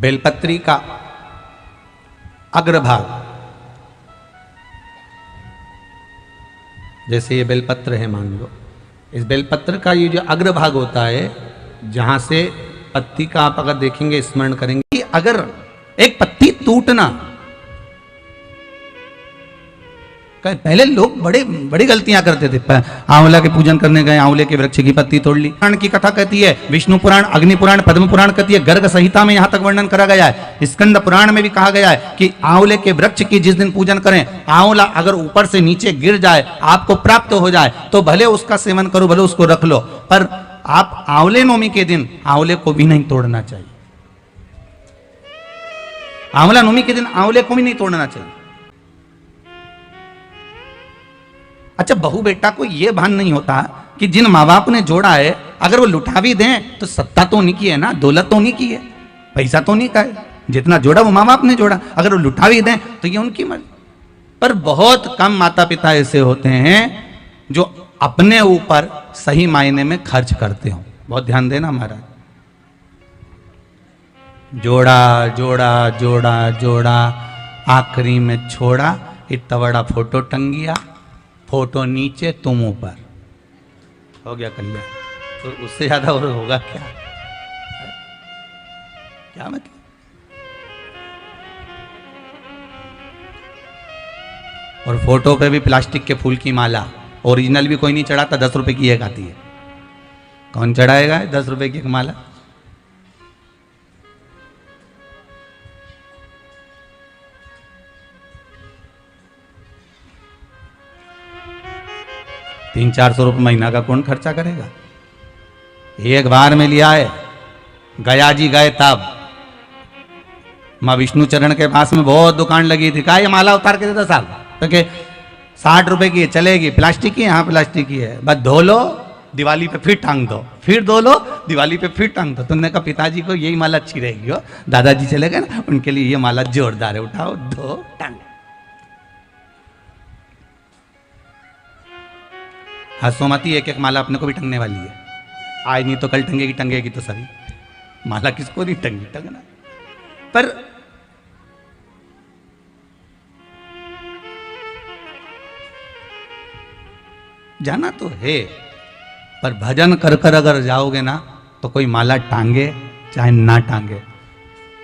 बेलपत्री का अग्रभाग, जैसे ये बेलपत्र है मान लो, इस बेलपत्र का ये जो अग्रभाग होता है, जहां से पत्ती का आप अगर देखेंगे, स्मरण करेंगे कि अगर एक पत्ती टूटना, पहले लोग बड़ी गलतियां करते थे। आंवला के पूजन करने गए, आंवले के वृक्ष की पत्ती तोड़ ली। पुराण की कथा कहती है, विष्णु पुराण, अग्नि पुराण, पद्म पुराण कहती है, गर्ग संहिता में यहां तक वर्णन करा गया है। स्कंद पुराण में भी कहा गया है कि आंवले के वृक्ष की जिस दिन पूजन करें, आंवला अगर ऊपर से नीचे गिर जाए, आपको प्राप्त हो जाए, तो भले उसका सेवन करो, भले उसको रख लो, पर आप आंवले नवमी के दिन आंवले को भी नहीं तोड़ना चाहिए। आंवला नवमी के दिन आंवले को भी नहीं तोड़ना चाहिए। अच्छा, बहू बेटा को यह भान नहीं होता कि जिन माँ बाप ने जोड़ा है, अगर वो लुटा भी दें तो सत्ता तो उन्हीं की है ना, दौलत तो उन्हीं की है, पैसा तो उन्हीं का है। जितना जोड़ा वो माँ बाप ने जोड़ा, अगर वो लुटा भी दें तो ये उनकी मर्जी। पर बहुत कम माता पिता ऐसे होते हैं जो अपने ऊपर सही मायने में खर्च करते हो। बहुत ध्यान देना महाराज। जोड़ा जोड़ा जोड़ा जोड़ा, आखिरी में छोड़ा, इतना बड़ा फोटो टंगिया, फोटो नीचे तुम ऊपर, हो गया कल्याण। तो उससे ज्यादा और होगा क्या? क्या मतलब? और फोटो पे भी प्लास्टिक के फूल की माला, ओरिजिनल भी कोई नहीं चढ़ाता, 10 रुपए की एक आती है। कौन चढ़ाएगा 10 रुपए की एक माला? ₹300-400 महीना का कौन खर्चा करेगा? एक बार में लिया है, गया जी गए तब माँ विष्णु चरण के पास में बहुत दुकान लगी थी। कहा ये माला उतार के देता साहब, तो के 60 रुपए की है, चलेगी, प्लास्टिक की है, हाँ प्लास्टिक की है, बस धो लो, दिवाली पे फिर टांग दो, फिर धो लो, दिवाली पे फिर टांग दो। तुमने कहा पिताजी को यही माला अच्छी रहेगी हो, दादाजी चले गए ना, उनके लिए ये माला जोरदार है, उठाओ धो टांग। हंसो मती, एक एक माला अपने को भी टंगने वाली है, आज नहीं तो कल टंगेगी, टंगेगी तो सभी। माला किसको नहीं टंगी, टंगना। पर जाना तो है, पर भजन कर कर अगर जाओगे ना, तो कोई माला टांगे चाहे ना टांगे,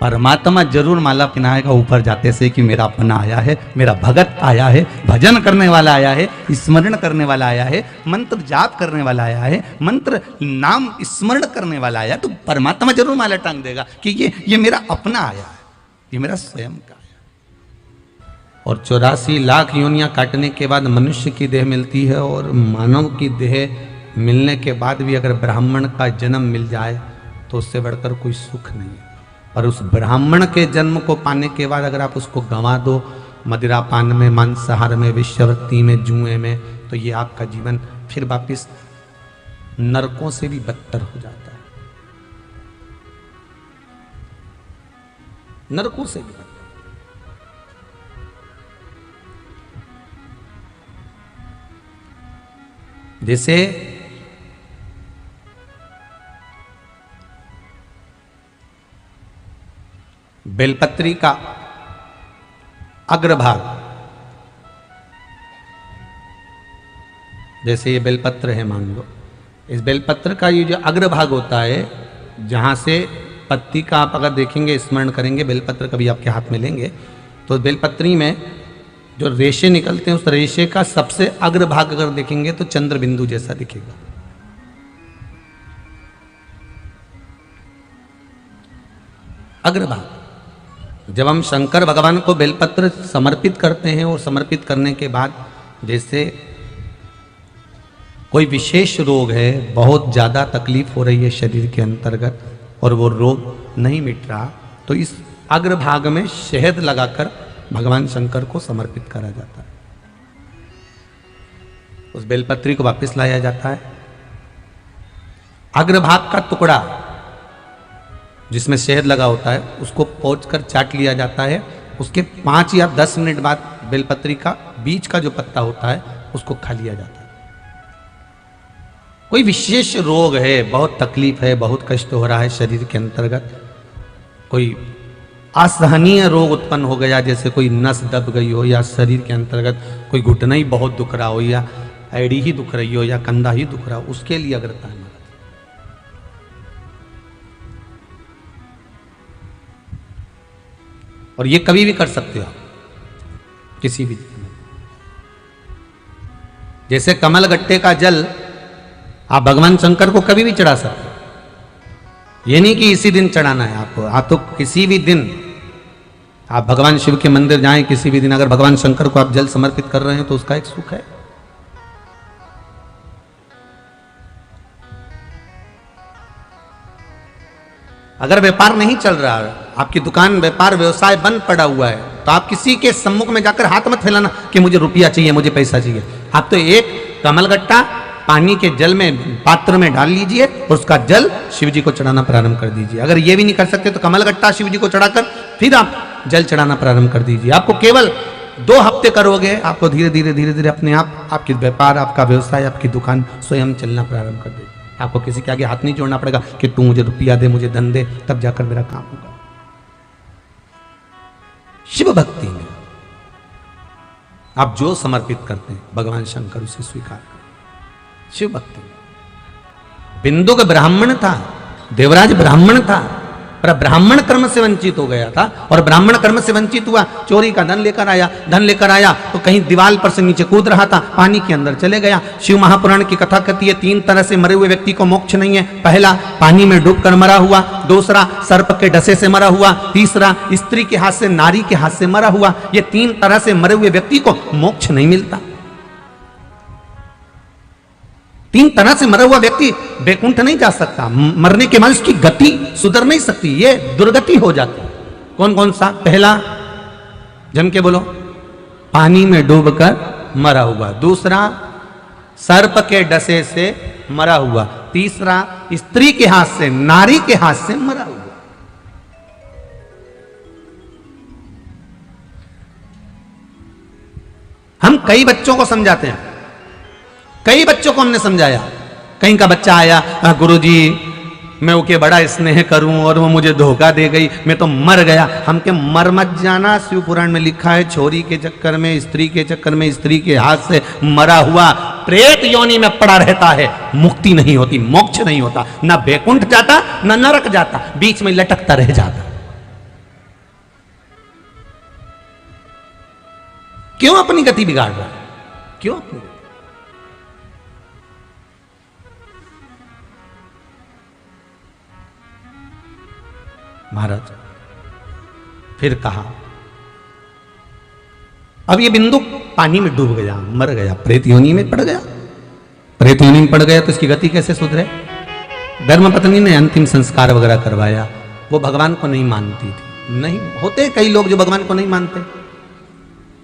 परमात्मा जरूर माला पहनाएगा ऊपर जाते से कि मेरा अपना आया है, मेरा भगत आया है, भजन करने वाला आया है, स्मरण करने वाला आया है, मंत्र जाप करने वाला आया है, मंत्र नाम स्मरण करने वाला आया, तो परमात्मा जरूर माला टांग देगा कि ये मेरा अपना आया है, ये मेरा स्वयं का आया। और 84 लाख योनियां काटने के बाद मनुष्य की देह मिलती है, और मानव की देह मिलने के बाद भी अगर ब्राह्मण का जन्म मिल जाए तो उससे बढ़कर कोई सुख नहीं है। और उस ब्राह्मण के जन्म को पाने के बाद अगर आप उसको गंवा दो मदिरा पान में, मांसाहार में, वेश्यावृत्ति में, जुए में, तो ये आपका जीवन फिर वापिस नरकों से भी बदतर हो जाता है, नरकों से भी बदतर। जैसे बेलपत्री का अग्रभाग, जैसे ये बेलपत्र है मान लो, इस बेलपत्र का ये जो अग्रभाग होता है, जहां से पत्ती का आप अगर देखेंगे, स्मरण करेंगे, बेलपत्र कभी आपके हाथ में लेंगे, तो बेलपत्री में जो रेशे निकलते हैं, उस रेशे का सबसे अग्रभाग अगर देखेंगे तो चंद्र बिंदु जैसा दिखेगा। अग्रभाग। जब हम शंकर भगवान को बेलपत्र समर्पित करते हैं, और समर्पित करने के बाद जैसे कोई विशेष रोग है, बहुत ज़्यादा तकलीफ हो रही है शरीर के अंतर्गत, और वो रोग नहीं मिट रहा, तो इस अग्रभाग में शहद लगाकर भगवान शंकर को समर्पित करा जाता है। उस बेलपत्री को वापस लाया जाता है। अग्रभाग का टुकड़ा जिसमें शहद लगा होता है, उसको पोंछकर चाट लिया जाता है। उसके 5 या 10 मिनट बाद बेलपत्री का बीच का जो पत्ता होता है उसको खा लिया जाता है। कोई विशेष रोग है, बहुत तकलीफ है, बहुत कष्ट हो रहा है शरीर के अंतर्गत, कोई असहनीय रोग उत्पन्न हो गया, जैसे कोई नस दब गई हो या शरीर के अंतर्गत कोई घुटना ही बहुत दुख रहा हो या एड़ी ही दुख रही हो या कंधा ही दुख रहा हो, उसके लिए अग्रता है। और ये कभी भी कर सकते हो आप किसी भी दिन। जैसे कमल गट्टे का जल आप भगवान शंकर को कभी भी चढ़ा सकते हो, ये नहीं कि इसी दिन चढ़ाना है आपको। आप तो किसी भी दिन आप भगवान शिव के मंदिर जाएं, किसी भी दिन अगर भगवान शंकर को आप जल समर्पित कर रहे हैं तो उसका एक सुख है। अगर व्यापार नहीं चल रहा है, आपकी दुकान व्यापार व्यवसाय बंद पड़ा हुआ है, तो आप किसी के सम्मुख में जाकर हाथ मत फैलाना कि मुझे रुपया चाहिए, मुझे पैसा चाहिए। आप तो एक कमलगट्टा पानी के जल में पात्र में डाल लीजिए और उसका जल शिव जी को चढ़ाना प्रारंभ कर दीजिए। अगर ये भी नहीं कर सकते तो कमलगट्टा शिव जी को चढ़ाकर फिर आप जल चढ़ाना प्रारंभ कर दीजिए। आपको केवल 2 हफ्ते करोगे, आपको धीरे धीरे धीरे धीरे अपने आप आपकी व्यापार, आपका व्यवसाय, आपकी दुकान स्वयं चलना प्रारंभ कर देगी। आपको किसी के आगे हाथ नहीं जोड़ना पड़ेगा कि तू मुझे रुपया दे, मुझे धन दे, तब जाकर मेरा काम होगा। शिव भक्ति में आप जो समर्पित करते हैं भगवान शंकर उसे स्वीकार करें। शिव भक्ति में बिंदुक ब्राह्मण था, देवराज ब्राह्मण था, पर ब्राह्मण कर्म से वंचित हो गया था और ब्राह्मण कर्म से वंचित हुआ, चोरी का धन लेकर आया तो कहीं दीवार पर से नीचे कूद रहा था, पानी के अंदर चले गया। शिव महापुराण की कथा कहती है 3 तरह से मरे हुए व्यक्ति को मोक्ष नहीं है। पहला पानी में डूबकर मरा हुआ, दूसरा सर्प के डसे से मरा हुआ, तीसरा स्त्री के हाथ से, नारी के हाथ से मरा हुआ। ये 3 तरह से मरे हुए व्यक्ति को मोक्ष नहीं मिलता। 3 तरह से मरा हुआ व्यक्ति वैकुंठ नहीं जा सकता, मरने के बाद उसकी गति सुधर नहीं सकती, ये दुर्गति हो जाती। कौन कौन सा? पहला, जम के बोलो, पानी में डूबकर मरा हुआ, दूसरा सर्प के डसे से मरा हुआ, तीसरा स्त्री के हाथ से, नारी के हाथ से मरा हुआ। हम कई बच्चों को समझाते हैं, कई बच्चों को हमने समझाया। कहीं का बच्चा आया, गुरुजी मैं ओके बड़ा स्नेह करूं और वो मुझे धोखा दे गई, मैं तो मर गया। हम के मर मत जाना, शिव पुराण में लिखा है छोरी के चक्कर में, स्त्री के चक्कर में, स्त्री के हाथ से मरा हुआ प्रेत योनि में पड़ा रहता है, मुक्ति नहीं होती, मोक्ष नहीं होता, ना वैकुंठ जाता ना नरक जाता, बीच में लटकता रह जाता। क्यों अपनी गति बिगाड़ रहा है? क्यों अपनी? महाराज फिर कहा, अब ये बिंदु पानी में डूब गया, मर गया, प्रेत योनि में पड़ गया। प्रेत योनि में पड़ गया तो इसकी गति कैसे सुधरे? धर्मपत्नी ने अंतिम संस्कार वगैरह करवाया। वो भगवान को नहीं मानती थी। नहीं होते कई लोग जो भगवान को नहीं मानते।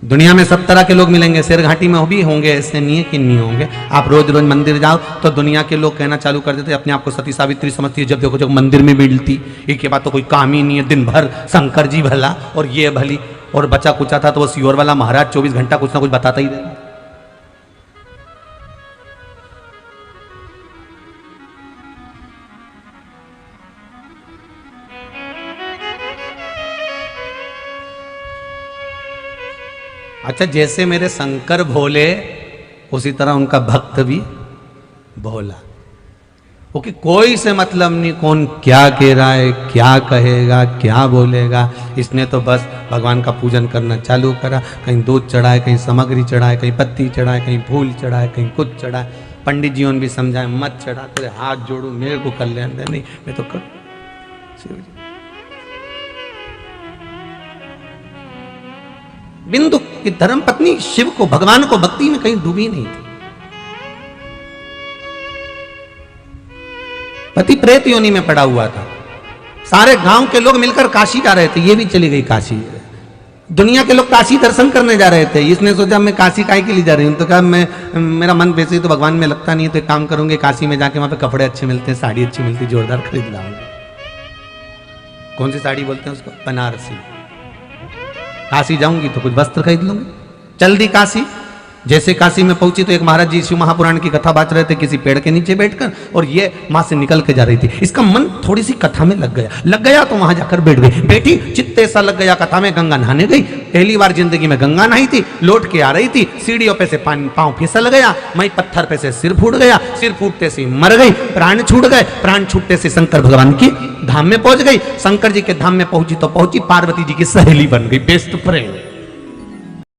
दुनिया में सब तरह के लोग मिलेंगे, शेर घाटी में भी होंगे, ऐसे नहीं है कि नहीं होंगे। आप रोज रोज मंदिर जाओ तो दुनिया के लोग कहना चालू कर देते, अपने आप को सती सावित्री समझती है, जब देखो जब मंदिर में मिलती, इसके बाद तो कोई काम ही नहीं है, दिन भर शंकर जी भला और ये भली, और बचा कुचा था तो वो सियोर वाला महाराज 24 घंटा कुछ ना कुछ बताता ही रहेगा। अच्छा, जैसे मेरे शंकर भोले उसी तरह उनका भक्त भी भोला। ओके, कोई से मतलब नहीं कौन क्या कह रहा है, क्या कहेगा, क्या बोलेगा। इसने तो बस भगवान का पूजन करना चालू करा, कहीं दूध चढ़ाए, कहीं सामग्री चढ़ाए, कहीं पत्ती चढ़ाए, कहीं फूल चढ़ाए, कहीं कुछ चढ़ाए। पंडित जी ने भी समझाए मत चढ़ा, तेरे हाथ जोड़ू, मेरे को कर ले, नहीं मैं तो कर। बिंदु की धर्म पत्नी शिव को, भगवान को भक्ति में कहीं डूबी नहीं थी। पति प्रेत योनि में पड़ा हुआ था। सारे गांव के लोग मिलकर काशी जा रहे थे, ये भी चली गई काशी। दुनिया के लोग काशी दर्शन करने जा रहे थे। इसने सोचा मैं काशी काहे के लिए जा रही हूँ, तो कहा मैं मेरा मन वैसे ही तो भगवान में लगता नहीं है, तो एक काम करूंगे काशी में जाके वहां पे कपड़े अच्छे मिलते हैं, साड़ी अच्छी मिलती है, जोरदार खरीद लाऊंगा। कौन सी साड़ी बोलते हैं उसको? बनारसी। काशी जाऊंगी तो कुछ वस्त्र खरीद लूंगी। चल दी काशी, जैसे काशी में पहुंची तो एक महाराज जी शिव महापुराण की कथा बात रहे थे किसी पेड़ के नीचे बैठकर, और ये माँ से निकल के जा रही थी। इसका मन थोड़ी सी कथा में लग गया तो वहां जाकर बैठ गई। बेटी चित्त ऐसा लग गया कथा में, गंगा नहाने गई, पहली बार जिंदगी में गंगा नहाई थी, लौट के आ रही थी, सीढ़ियों पे से पांव फिसल गया, मई पत्थर पे से सिर फूट गया, सिर फूटते से मर गई, प्राण छूट गए, प्राण छूटते से शंकर भगवान की धाम में पहुंच गई। शंकर जी के धाम में पहुंची तो पहुंची, पार्वती जी की सहेली बन गई, बेस्ट फ्रेंड।